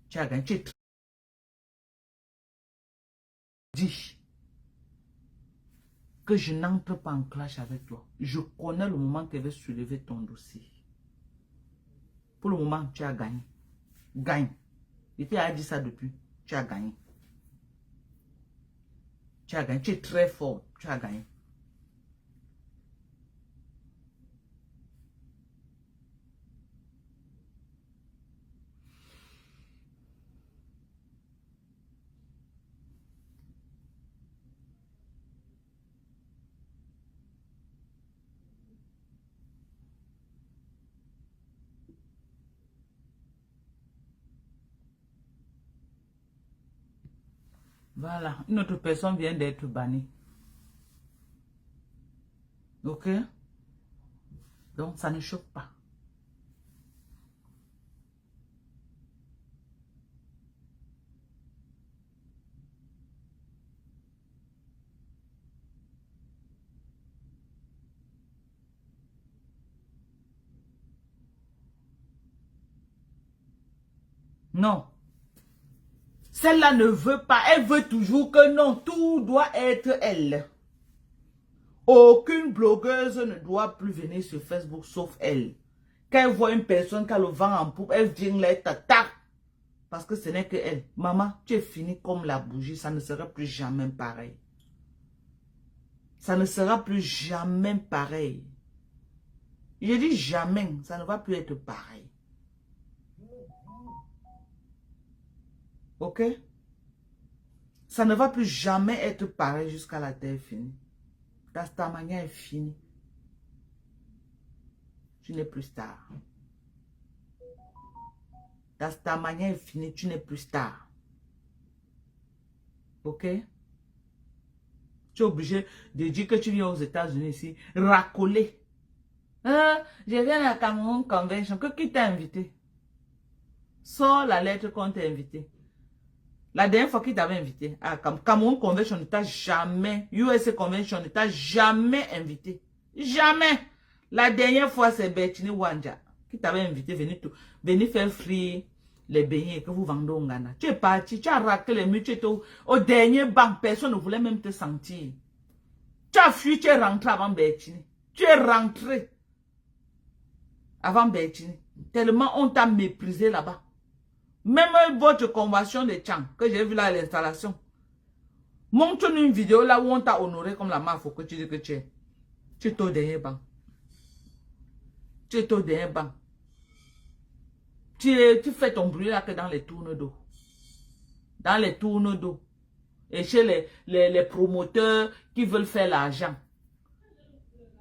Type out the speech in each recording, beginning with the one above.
Tu as gagné. Tu es dit que je n'entre pas en clash avec toi. Je connais le moment que je vais soulever ton dossier. Pour le moment, tu as gagné. Gagne. Et tu as dit ça depuis. Tu as gagné. Tu as gagné. Tu es très fort. Tu as gagné. Voilà. Une autre personne vient d'être bannie. Ok? Donc, ça ne choque pas. Non. Celle-là ne veut pas. Elle veut toujours que non. Tout doit être elle. Aucune blogueuse ne doit plus venir sur Facebook sauf elle. Quand elle voit une personne qui a le vent en poupe, elle vient là, tac. Parce que ce n'est que elle. Maman, tu es fini comme la bougie. Ça ne sera plus jamais pareil. Ça ne sera plus jamais pareil. Je dis jamais. Ça ne va plus être pareil. Ok? Ça ne va plus jamais être pareil jusqu'à la terre finie. Ta manière est finie. Tu n'es plus star. Ta manière est finie. Tu n'es plus star. Ok? Tu es obligé de dire que tu viens aux États-Unis ici, racoler. Je viens à la Cameroun Convention. Qui t'a invité? Sors la lettre qu'on t'a invité. La dernière fois qu'il t'avait invité à Cameroun Convention ne t'a jamais, USA Convention ne t'a jamais invité. Jamais. La dernière fois, c'est Bertini Wanja qui t'avait invité venir faire free les beignets que vous vendez au Ghana. Tu es parti, tu as raqué les murs, tu étais au dernier banc, personne ne voulait même te sentir. Tu as fui, tu es rentré avant Bertini. Tu es rentré avant Bertini. Tellement on t'a méprisé là-bas. Même votre convention de Tchang, que j'ai vu là à l'installation. Montre-nous une vidéo là où on t'a honoré comme la mafia que tu dis que tu es. Tu es au dernier banc. Tu es au dernier banc. Tu fais ton bruit là que dans les tournes d'eau. Dans les tournes d'eau. Et chez les promoteurs qui veulent faire l'argent.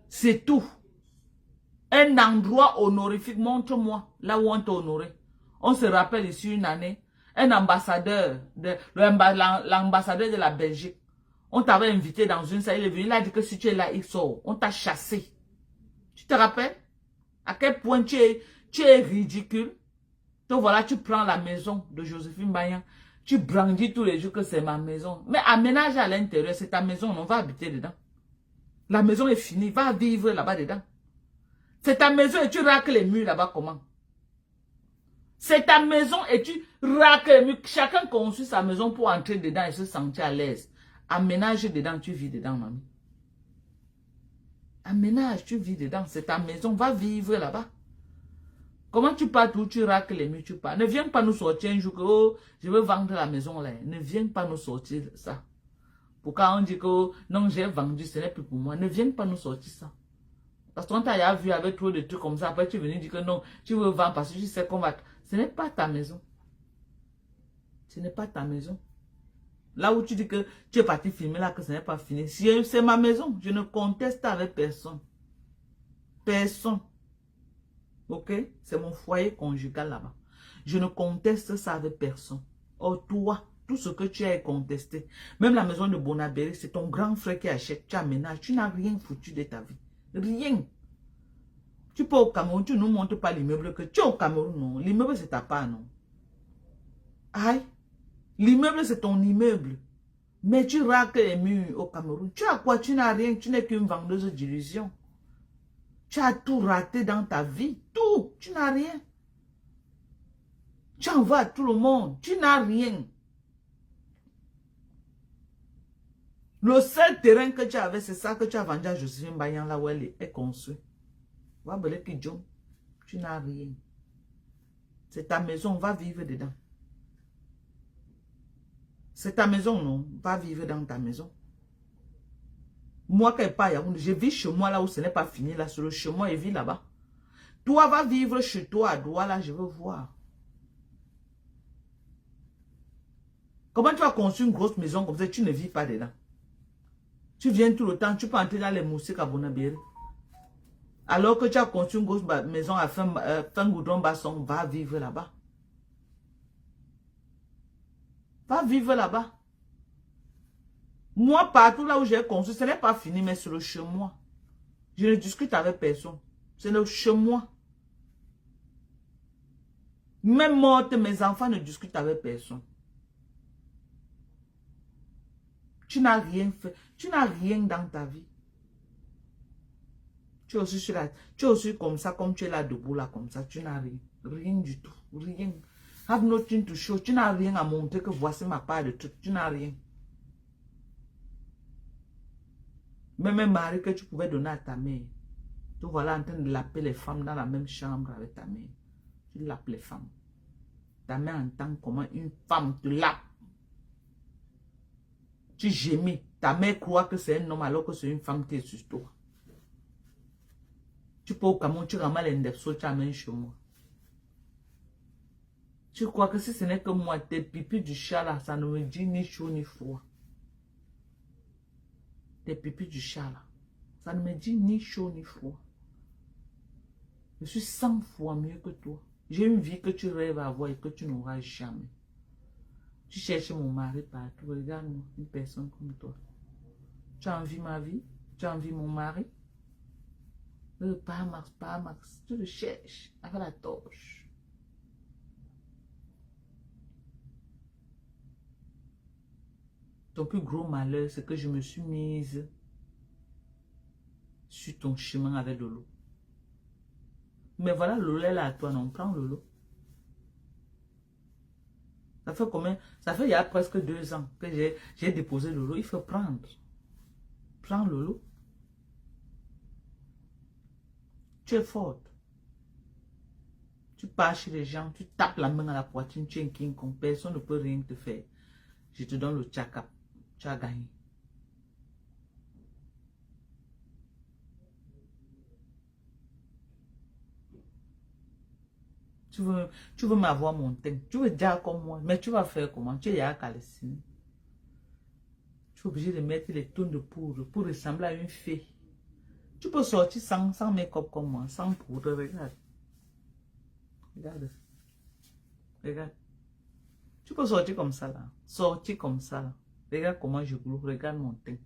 C'est tout. Un endroit honorifique, montre-moi là où on t'a honoré. On se rappelle ici une année, un ambassadeur, l'ambassadeur de la Belgique, on t'avait invité dans une salle, il est venu, il a dit que si tu es là, il sort. On t'a chassé. Tu te rappelles? À quel point tu es ridicule? Donc voilà, tu prends la maison de Joséphine Bayan, tu brandis tous les jours que c'est ma maison. Mais aménage à l'intérieur, c'est ta maison, on va habiter dedans. La maison est finie, va vivre là-bas dedans. C'est ta maison et tu raques les murs là-bas comment? C'est ta maison et tu raques les murs. Chacun construit sa maison pour entrer dedans et se sentir à l'aise. Aménage dedans, tu vis dedans, mamie. Aménage, tu vis dedans. C'est ta maison, va vivre là-bas. Comment tu pars où tu raques les murs, tu pars? Ne viens pas nous sortir un jour que oh, je veux vendre la maison là. Ne viens pas nous sortir ça. Pourquoi on dit que oh, non, j'ai vendu, ce n'est plus pour moi. Ne viens pas nous sortir ça. Parce qu'on t'a vu avec trop de trucs comme ça. Après, tu es venu dire que non, tu veux vendre parce que tu sais qu'on va... Ce n'est pas ta maison. Ce n'est pas ta maison. Là où tu dis que tu es parti filmer là, que ce n'est pas fini. C'est ma maison. Je ne conteste avec personne. Personne. Ok? C'est mon foyer conjugal là-bas. Je ne conteste ça avec personne. Oh, toi, tout ce que tu as contesté, même la maison de Bonabéry, c'est ton grand frère qui achète, tu aménages. Tu n'as rien foutu de ta vie. Rien. Tu peux au Cameroun, tu ne nous montres pas l'immeuble que tu es au Cameroun, non. L'immeuble, c'est ta part, non. Aïe. L'immeuble, c'est ton immeuble. Mais tu raques les murs au Cameroun. Tu as quoi? Tu n'as rien. Tu n'es qu'une vendeuse d'illusions. Tu as tout raté dans ta vie. Tout. Tu n'as rien. Tu envoies à tout le monde. Tu n'as rien. Le seul terrain que tu avais, c'est ça que tu as vendu à Josephine Bayan, là où elle est construite. Tu n'as rien. C'est ta maison, va vivre dedans. C'est ta maison, non? Va vivre dans ta maison. Moi, quand je vis chez moi là où ce n'est pas fini, là, sur le chemin, et vis là-bas. Toi, va vivre chez toi à Douala, je veux voir. Comment tu vas construire une grosse maison comme ça, tu ne vis pas dedans? Tu viens tout le temps, tu peux entrer dans les moustiques à Bonabiri. Alors que tu as construit une grosse maison à fin goudron basson, va vivre là-bas. Va vivre là-bas. Moi, partout là où j'ai construit, ce n'est pas fini, mais c'est le chez moi. Je ne discute avec personne. C'est le chez moi. Même morte, mes enfants ne discutent avec personne. Tu n'as rien fait. Tu n'as rien dans ta vie. Tu es aussi comme ça, comme tu es là debout là, comme ça. Tu n'as rien. Rien du tout. Rien. Have nothing to show. Tu n'as rien à montrer que voici ma part de truc. Tu n'as rien. Même un mari que tu pouvais donner à ta mère. Tu voilà en train de laper les femmes dans la même chambre avec ta mère. Tu lapes les femmes. Ta mère entend comment une femme te lape. Tu gémis. Ta mère croit que c'est un homme alors que c'est une femme qui est sur toi. Tu peux au Cameroun, tu ramasses les ndepso, tu amènes chez moi. Tu crois que si ce n'est que moi, tes pipis du chat là, ça ne me dit ni chaud ni froid. Tes pipis du chat là, ça ne me dit ni chaud ni froid. Je suis 100 fois mieux que toi. J'ai une vie que tu rêves à avoir et que tu n'auras jamais. Tu cherches mon mari partout. Regarde-moi, une personne comme toi. Tu as envie ma vie? Tu as envie mon mari? Pas Max. Tu le cherches avec la torche. Ton plus gros malheur, c'est que je me suis mise sur ton chemin avec Lolo. Mais voilà, Lolo est là à toi, non? Prends Lolo. Ça fait combien? Ça fait il y a presque 2 ans que j'ai déposé Lolo. Il faut prendre. Prends Lolo. Tu es forte. Tu pars chez les gens, tu tapes la main à la poitrine, tu es un king kong. Personne ne peut rien te faire. Je te donne le tchakap. Tu as gagné. Tu veux m'avoir mon teint. Tu veux dire comme moi. Mais tu vas faire comment? Tu es à calciner. Tu es obligé de mettre les tonnes de poudre pour ressembler à une fée. Tu peux sortir sans make-up comme moi, sans poudre. Regarde. Regarde. Regarde. Tu peux sortir comme ça là. Sortir comme ça là. Regarde comment je glow. Regarde mon teint.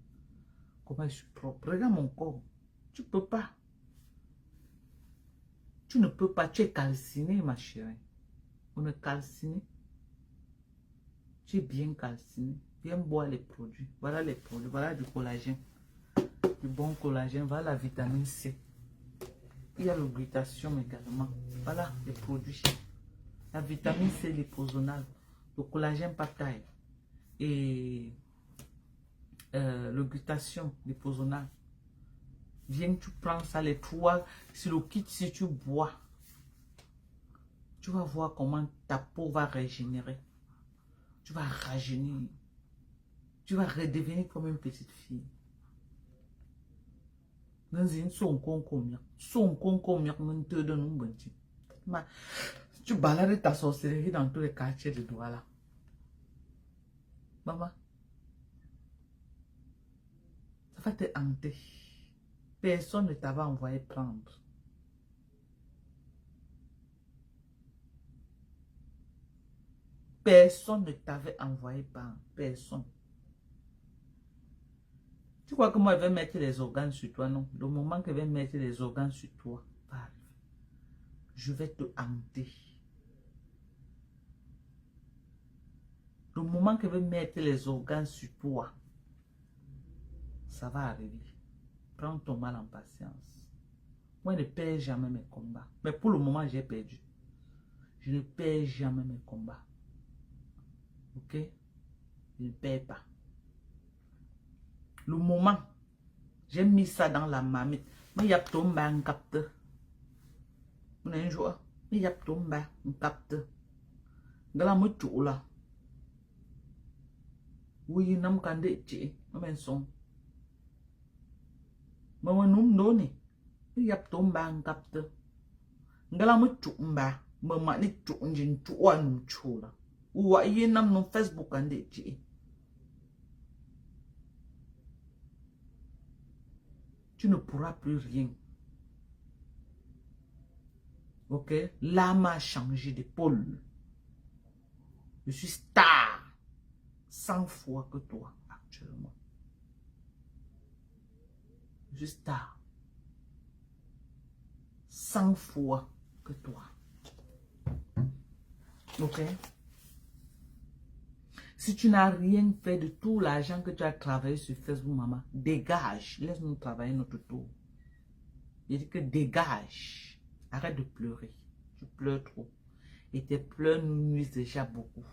Comment je suis propre. Regarde mon corps. Tu peux pas. Tu ne peux pas. Tu es calciné, ma chérie. On est calciné. Tu es bien calciné. Viens boire les produits. Voilà les produits. Voilà du collagène. Du bon collagène. Voilà la vitamine C. Il y a le glutathion également. Voilà les produits. La vitamine C liposonale. Le collagène peptide. Et le glutathion liposonale. Viens, tu prends ça, les 3 sur le kit, si tu bois. Tu vas voir comment ta peau va régénérer. Tu vas rajeunir. Tu vas redevenir comme une petite fille. Tu balades ta sorcellerie dans tous les quartiers de Douala. Maman, ça va te hanter. Personne ne t'avait envoyé prendre. Personne ne t'avait envoyé prendre. Personne. Tu crois que moi, je vais mettre les organes sur toi? Non. Le moment que je vais mettre les organes sur toi, je vais te hanter. Le moment que je vais mettre les organes sur toi, ça va arriver. Prends ton mal en patience. Moi, je ne perds jamais mes combats. Mais pour le moment, j'ai perdu. Je ne perds jamais mes combats. Ok? Je ne perds pas. Le moment, j'ai mis ça dans la marmite. Mais il y a tombé un capteur. On a un jour, mais il y a tombé un capteur. Gala me tout là. Oui, nam kande tché, mais son. Mais on nous donne. Il y a tombé un capteur. Gala me tout mba. Me mani tout n'jin tout ou nous tout là. Ou y nam non Facebook kande tché. Tu ne pourras plus rien. Ok? L'âme a changé d'épaule. Je suis star 100 fois que toi actuellement. Je suis star 100 fois que toi. Ok? Si tu n'as rien fait de tout l'argent que tu as travaillé sur Facebook, maman, dégage. Laisse-nous travailler notre tour. Je dis que dégage. Arrête de pleurer. Tu pleures trop. Et tes pleurs nous nuisent déjà beaucoup.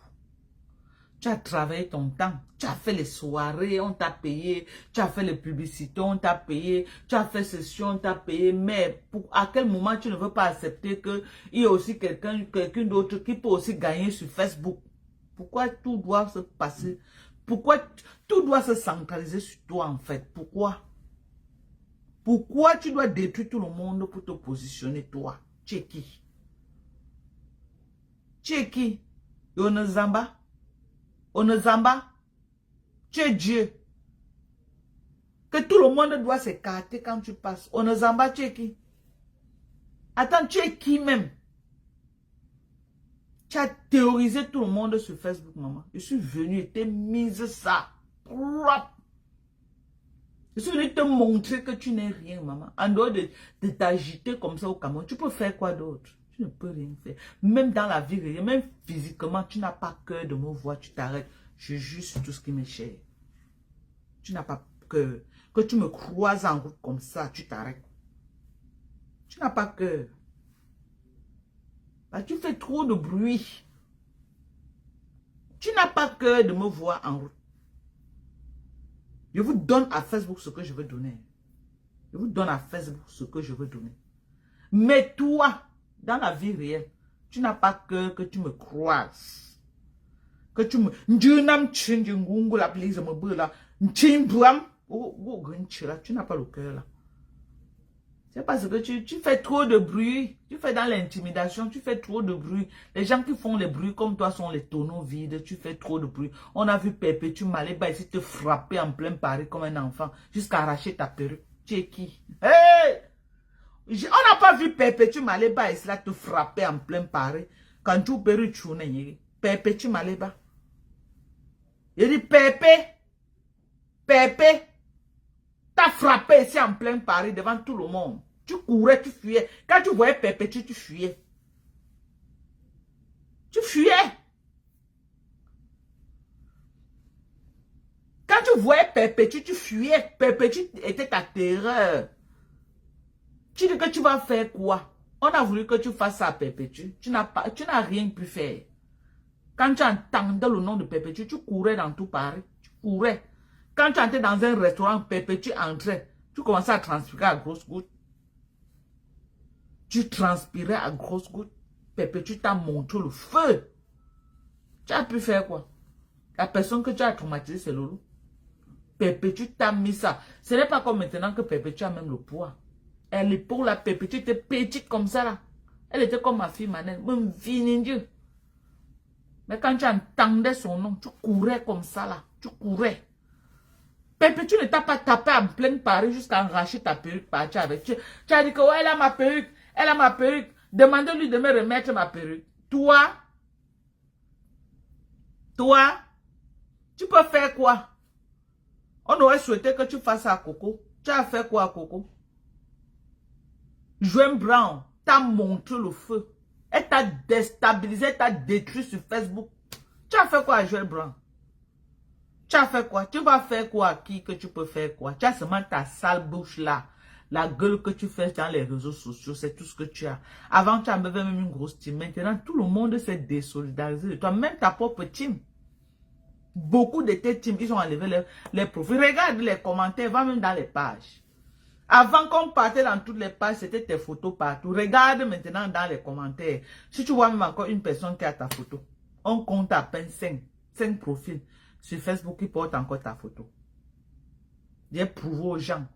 Tu as travaillé ton temps. Tu as fait les soirées, on t'a payé. Tu as fait les publicités, on t'a payé. Tu as fait session, on t'a payé. Mais à quel moment tu ne veux pas accepter qu'il y a aussi quelqu'un d'autre qui peut aussi gagner sur Facebook? Pourquoi tout doit se passer? Pourquoi tout doit se centraliser sur toi en fait? Pourquoi? Pourquoi tu dois détruire tout le monde pour te positionner toi? Tu es qui? Tu es qui? Onezamba? Onezamba? Tu es Dieu. Que tout le monde doit s'écarter quand tu passes. Onezamba, tu es qui? Attends, tu es qui même? Tu as théorisé tout le monde sur Facebook, maman. Je suis venu et t'ai mise ça. Propre. Je suis venu te montrer que tu n'es rien, maman. En dehors de t'agiter comme ça au Cameroun, tu peux faire quoi d'autre? Tu ne peux rien faire. Même dans la vie réelle, même physiquement, tu n'as pas cœur de me voir, tu t'arrêtes. Je juge sur tout ce qui m'est cher. Tu n'as pas cœur. Que tu me croises en route comme ça, tu t'arrêtes. Tu n'as pas cœur. Bah, tu fais trop de bruit. Tu n'as pas cœur de me voir en route. Je vous donne à Facebook ce que je veux donner. Je vous donne à Facebook ce que je veux donner. Mais toi, dans la vie réelle, tu n'as pas cœur que tu me croises. Que tu me... Tu n'as pas le cœur là. C'est parce que tu fais trop de bruit. Tu fais dans l'intimidation, tu fais trop de bruit. Les gens qui font les bruits comme toi sont les tonneaux vides. Tu fais trop de bruit. On a vu Perpétue Maléba ici te frapper en plein Paris comme un enfant jusqu'à arracher ta perruque. Tu es qui? Hey! On n'a pas vu Perpétue Maléba ici là te frapper en plein Paris. Quand tu perruques, tu n'es Perpétue Maléba. Il dit Pépé. T'as frappé ici en plein Paris devant tout le monde. Tu courais, tu fuyais. Quand tu voyais Perpétue, tu fuyais. Tu fuyais. Quand tu voyais Perpétue, tu fuyais. Perpétue était ta terreur. Tu dis que tu vas faire quoi? On a voulu que tu fasses ça à Perpétue. Tu n'as rien pu faire. Quand tu entendais le nom de Perpétue, tu courais dans tout Paris. Tu courais. Quand tu entrais dans un restaurant, Perpétue entrait. Tu commençais à transpirer à grosses gouttes. Tu transpirais à grosses gouttes. Perpétue t'a montré le feu. Tu as pu faire quoi? La personne que tu as traumatisée, c'est Lolo. Perpétue t'a mis ça. Ce n'est pas comme maintenant que Perpétue a même le poids. Elle est pour la Perpétue était petite comme ça là. Elle était comme ma fille Manel. Même fille Dieu. Mais quand tu entendais son nom, tu courais comme ça là. Tu courais. Perpétue ne t'a pas tapé en pleine Paris jusqu'à arracher ta perruque, partir avec. Tu as dit que ouais, elle a ma perruque. Elle a ma perruque. Demandez-lui de me remettre ma perruque. Toi, tu peux faire quoi? On aurait souhaité que tu fasses ça à Coco. Tu as fait quoi à Coco? Joanne Brown t'a montré le feu. Elle t'a déstabilisé, elle t'a détruit sur Facebook. Tu as fait quoi à Joanne Brown? Tu as fait quoi? Tu vas faire quoi à qui que tu peux faire quoi? Tu as seulement ta sale bouche là. La gueule que tu fais dans les réseaux sociaux, c'est tout ce que tu as. Avant, tu avais même une grosse team. Maintenant, tout le monde s'est désolidarisé de toi. Même ta propre team. Beaucoup de tes teams, ils ont enlevé les profils. Regarde les commentaires, va même dans les pages. Avant qu'on partait dans toutes les pages, c'était tes photos partout. Regarde maintenant dans les commentaires. Si tu vois même encore une personne qui a ta photo, on compte à peine 5 profils sur Facebook qui portent encore ta photo. J'ai prouvé aux gens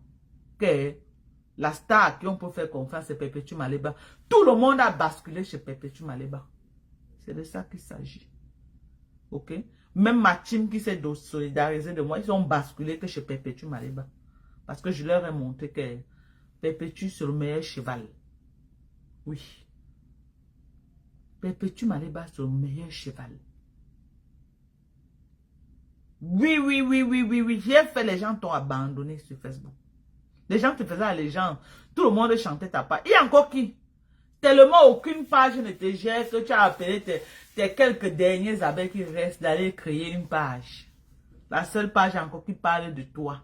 que la star à qui on peut faire confiance, c'est Perpétue Maleba. Tout le monde a basculé chez Perpétue Maleba. C'est de ça qu'il s'agit. Ok? Même ma team qui s'est solidarisée de moi, ils ont basculé que chez Perpétue Maleba. Parce que je leur ai montré que Perpétue, c'est le meilleur cheval. Oui. Perpétue Maleba, c'est le meilleur cheval. Oui. J'ai fait, les gens t'ont abandonné sur Facebook. Les gens te faisaient les gens. Tout le monde chantait ta page. Il y a encore qui? Tellement aucune page ne te gère que tu as appelé tes quelques derniers abeilles qui restent d'aller créer une page. La seule page encore qui parle de toi.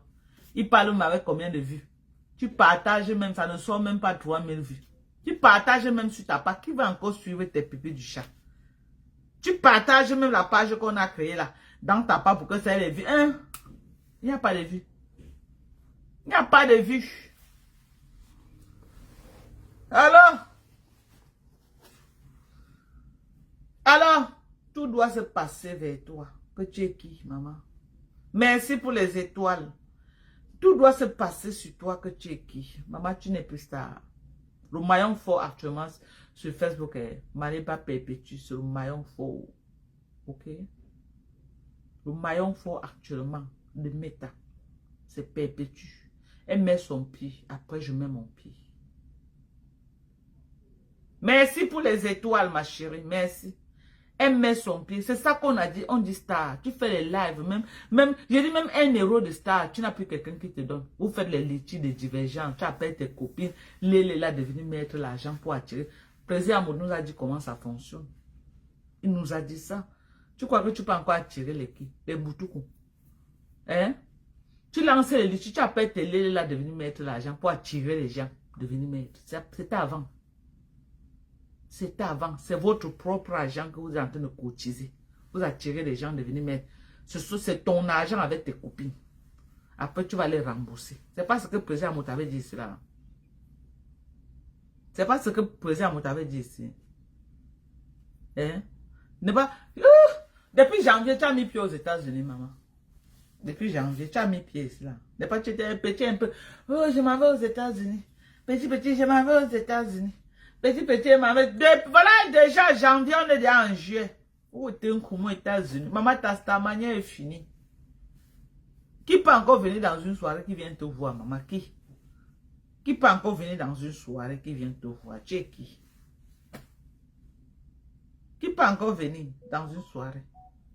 Il parle même avec combien de vues? Tu partages même, ça ne sort même pas 3000 vues. Tu partages même sur ta page. Qui va encore suivre tes pipis du chat? Tu partages même la page qu'on a créée là, dans ta page pour que ça ait les vues. Hein? Il n'y a pas de vues. Il n'y a pas de vues. Alors, tout doit se passer vers toi. Que tu es qui, maman? Merci pour les étoiles. Tout doit se passer sur toi que tu es qui. Maman, tu n'es plus star. Le maillon fort actuellement sur Facebook est Maleba Perpétue, c'est le maillon fort. Ok? Le maillon fort actuellement de Meta, c'est Perpétue. Elle met son pied, après je mets mon pied. Merci pour les étoiles, ma chérie, merci. Elle met son pied, c'est ça qu'on a dit, on dit star. Tu fais les lives, je dis même 1 € de star, tu n'as plus quelqu'un qui te donne. Vous faites les litiges de divergents, tu appelles tes copines, les là de venir mettre l'argent pour attirer. Le président nous a dit comment ça fonctionne. Il nous a dit ça. Tu crois que tu peux encore attirer les boutoukou? Hein? Tu lances les litiges, tu appelles tes là de venir mettre l'argent pour attirer les gens de venir mettre. C'était avant. C'était avant. C'est votre propre argent que vous êtes en train de cotiser. Vous attirez les gens de venir mettre. C'est ton argent avec tes copines. Après, tu vas les rembourser. C'est pas ce que le président Mout avait dit ici là. C'est pas ce que le président Mout avait dit ici. Hein? Ne pas... Depuis janvier, tu as mis pied aux États-Unis, maman. Depuis janvier, tu as mis pied ici là. Depuis tu étais petit un peu. Oh, je m'en vais aux États-Unis. Petit, je m'en vais aux États-Unis. Petit, voilà, déjà, janvier, on est déjà en juillet. Où t'es un coup aux États-Unis? Maman, ta manière est finie. Qui peut encore venir dans une soirée qui vient te voir, maman? Qui peut encore venir dans une soirée qui vient te voir? Tu es qui? Qui peut encore venir dans une soirée?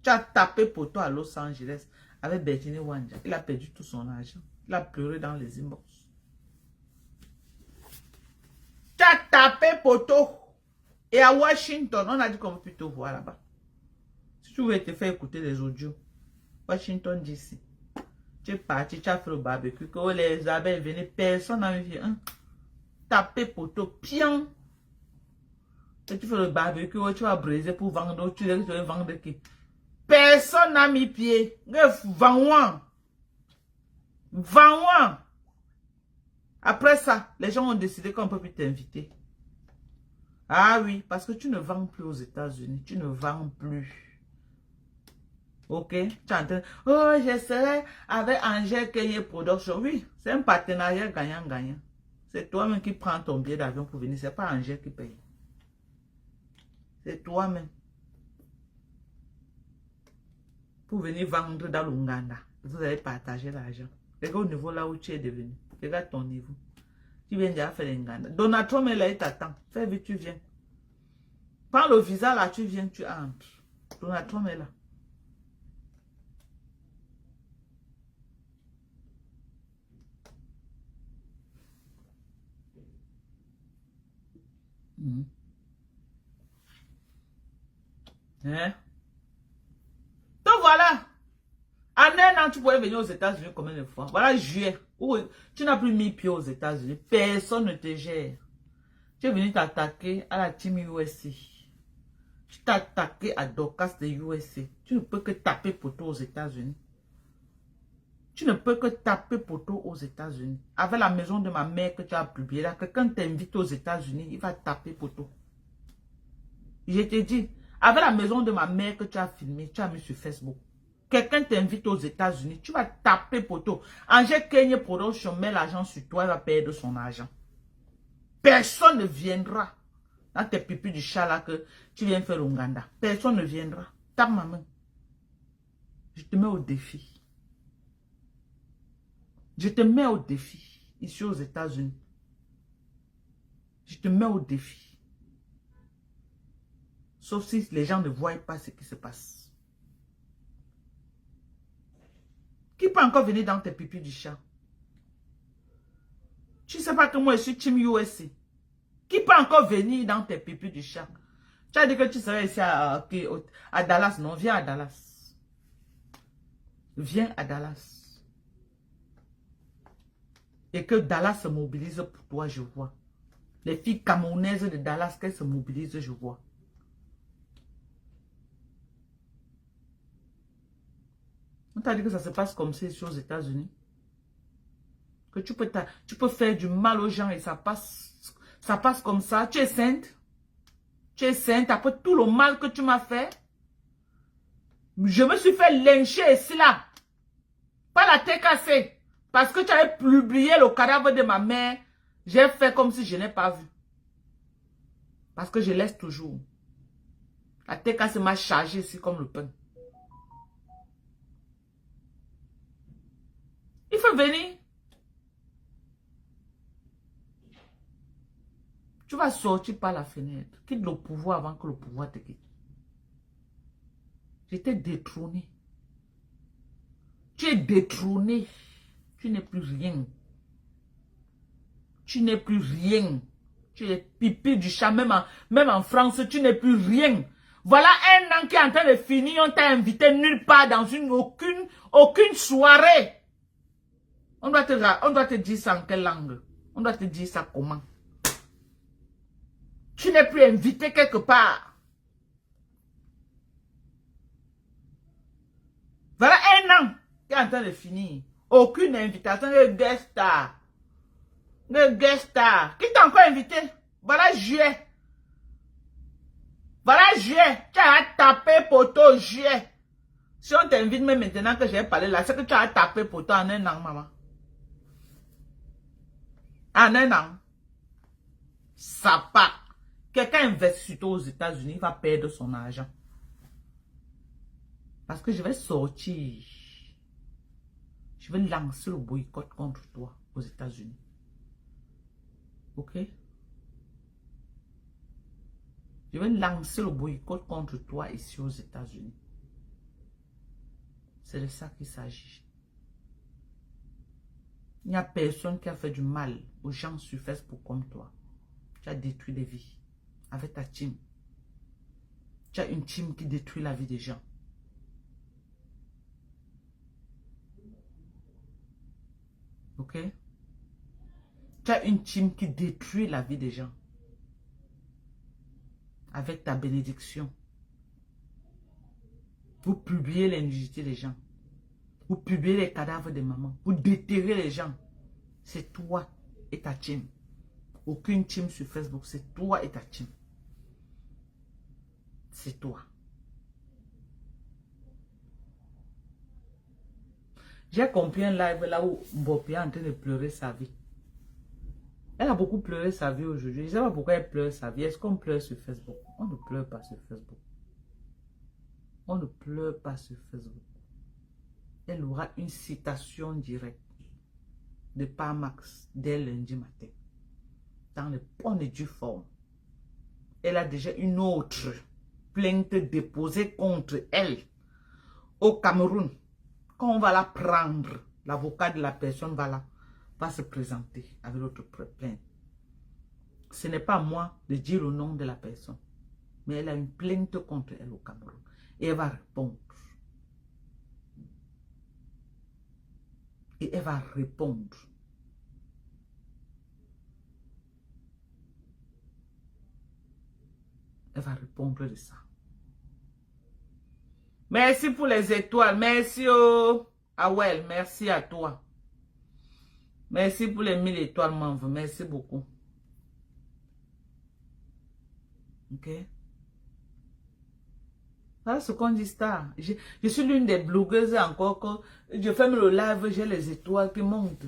Tu as tapé pour toi à Los Angeles avec Bertini Wanja. Il a perdu tout son argent. Il a pleuré dans les inbox. Tu as tapé poteau. Et à Washington, on a dit qu'on peut plus te voir là-bas. Si tu veux te faire écouter les audios, Washington DC. Tu es parti, tu as fait le barbecue. Que les abeilles venaient, personne n'a vu. Hein? Tapé poteau, pion. Et tu fais le barbecue, tu vas briser pour vendre. Tu vas vendre qui? Personne n'a mis pied. Vends-moi. Vends-moi. Après ça, les gens ont décidé qu'on ne peut plus t'inviter. Ah oui, parce que tu ne vends plus aux États-Unis. Tu ne vends plus. Ok? Tu entends? Oh, je serai avec Angèle Keye Production. Oui, c'est un partenariat gagnant-gagnant. C'est toi-même qui prends ton billet d'avion pour venir. C'est pas Angèle qui paye. C'est toi-même. Pour venir vendre dans l'Ouganda. Vous allez partager l'argent. Regarde au niveau là où tu es devenu. Regarde ton niveau. Tu viens déjà faire l'Ouganda. Donald Trump est là, il t'attend. Fais vite, tu viens. Prends le visa là, tu viens, tu entres. Donald Trump est là. Hein? Donc voilà. En un an, tu pourrais venir aux États-Unis combien de fois? Voilà, juillet. Où tu n'as plus mis pied aux États-Unis. Personne ne te gère. Tu es venu t'attaquer à la team USA. Tu t'es attaqué à Dorcas de USA. Tu ne peux que taper poteau aux États-Unis. Tu ne peux que taper poteau aux États-Unis. Avec la maison de ma mère que tu as publié là, quelqu'un t'invite aux États-Unis, il va taper poteau. Je te dis, avec la maison de ma mère que tu as filmé, tu as mis sur Facebook. Quelqu'un t'invite aux États-Unis, tu vas taper poteau. Angel Kenya Production met l'argent sur toi, il va perdre son argent. Personne ne viendra dans tes pipis du chat là que tu viens faire l'Ouganda. Personne ne viendra. Tape ma main. Je te mets au défi. Je te mets au défi, ici aux États-Unis. Je te mets au défi. Sauf si les gens ne voient pas ce qui se passe. Qui peut encore venir dans tes pipis du chat? Tu ne sais pas que moi je suis Team USA. Qui peut encore venir dans tes pipis du chat? Tu as dit que tu serais ici à Dallas. Non, viens à Dallas. Viens à Dallas. Et que Dallas se mobilise pour toi, je vois. Les filles camerounaises de Dallas, qu'elles se mobilisent, je vois. On t'a dit que ça se passe comme ça ici aux États-Unis. Que tu peux faire du mal aux gens et ça passe comme ça. Tu es sainte. Tu es sainte après tout le mal que tu m'as fait. Je me suis fait lyncher ici là. Pas la tête cassée. Parce que tu avais publié le cadavre de ma mère. J'ai fait comme si je n'ai pas vu. Parce que je laisse toujours. La tête cassée m'a chargé ici comme le pain. Il faut venir. Tu vas sortir par la fenêtre. Quitte le pouvoir avant que le pouvoir te quitte. Je t'ai détrôné. Tu es détrôné. Tu n'es plus rien. Tu n'es plus rien. Tu es pipi du chat. Même en France, tu n'es plus rien. Voilà un an qui est en train de finir. On t'a invité nulle part dans aucune soirée. On doit te dire ça en quelle langue? On doit te dire ça comment? Tu n'es plus invité quelque part. Voilà un an qui est en train de finir. Aucune invitation de guest star. De guest star. Qui t'a encore invité? Voilà juillet. Voilà juillet. Tu as tapé poteau juillet. Si on t'invite même maintenant que j'ai parlé là, c'est que tu as tapé poteau en un an, maman. En un an. Ça part. Quelqu'un investit aux États-Unis, il va perdre son argent. Parce que je vais sortir. Je vais lancer le boycott contre toi aux États-Unis. Ok? Je vais lancer le boycott contre toi ici aux États-Unis. C'est de ça qu'il s'agit. Il n'y a personne qui a fait du mal aux gens sur Facebook comme toi. Tu as détruit des vies avec ta team. Tu as une team qui détruit la vie des gens. Ok? Tu as une team qui détruit la vie des gens. Avec ta bénédiction. Vous publiez l'indigité des gens. Vous publiez les cadavres des mamans. Vous déterrez les gens. C'est toi et ta team. Aucune team sur Facebook. C'est toi et ta team. C'est toi. J'ai compris un live là où Mbopi est en train de pleurer sa vie. Elle a beaucoup pleuré sa vie aujourd'hui. Je ne sais pas pourquoi elle pleure sa vie. Est-ce qu'on pleure sur Facebook? On ne pleure pas sur Facebook. On ne pleure pas sur Facebook. Elle aura une citation directe de Parmax dès lundi matin. Dans les bonnes et due forme. Elle a déjà une autre plainte déposée contre elle au Cameroun. Quand on va la prendre, l'avocat de la personne va se présenter avec l'autre plainte. Ce n'est pas à moi de dire le nom de la personne. Mais elle a une plainte contre elle au Cameroun. Et elle va répondre. Et elle va répondre. Elle va répondre de ça. Merci pour les étoiles. Merci oh Awel. Merci à toi. Merci pour les 1000 étoiles, Manve. Merci beaucoup. Ok. Voilà ce qu'on dit star. Je suis l'une des blogueuses encore que je fais le live, j'ai les étoiles qui montent.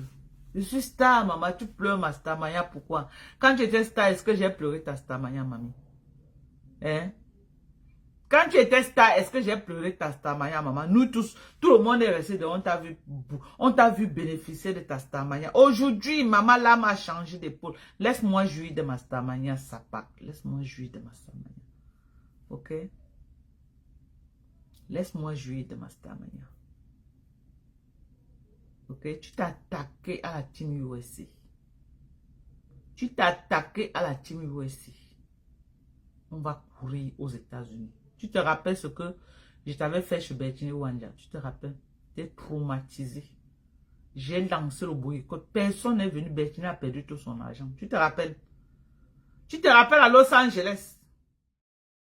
Je suis star, maman. Tu pleures ma star, Maya. Pourquoi? Quand tu étais star, est-ce que j'ai pleuré ta star, Maya, mamie? Hein? Quand tu étais star, est-ce que j'ai pleuré ta star, Maya, maman? Nous tous, tout le monde est resté de on t'a vu bénéficier de ta star, Maya. Aujourd'hui, maman, là, m'a changé d'épaule. Laisse-moi jouir de ma star, Maya, sapac. Laisse-moi jouir de ma star, Maya. Ok? Laisse-moi jouir de ma star, Maya. Ok? Tu t'es attaqué à la team USA. Tu t'es attaqué à la team USA. On va courir aux États-Unis. Tu te rappelles ce que je t'avais fait chez Bertini Wanja? Tu te rappelles? Tu es traumatisé. J'ai lancé le boycott. Personne n'est venu. Bertini a perdu tout son argent. Tu te rappelles? Tu te rappelles à Los Angeles?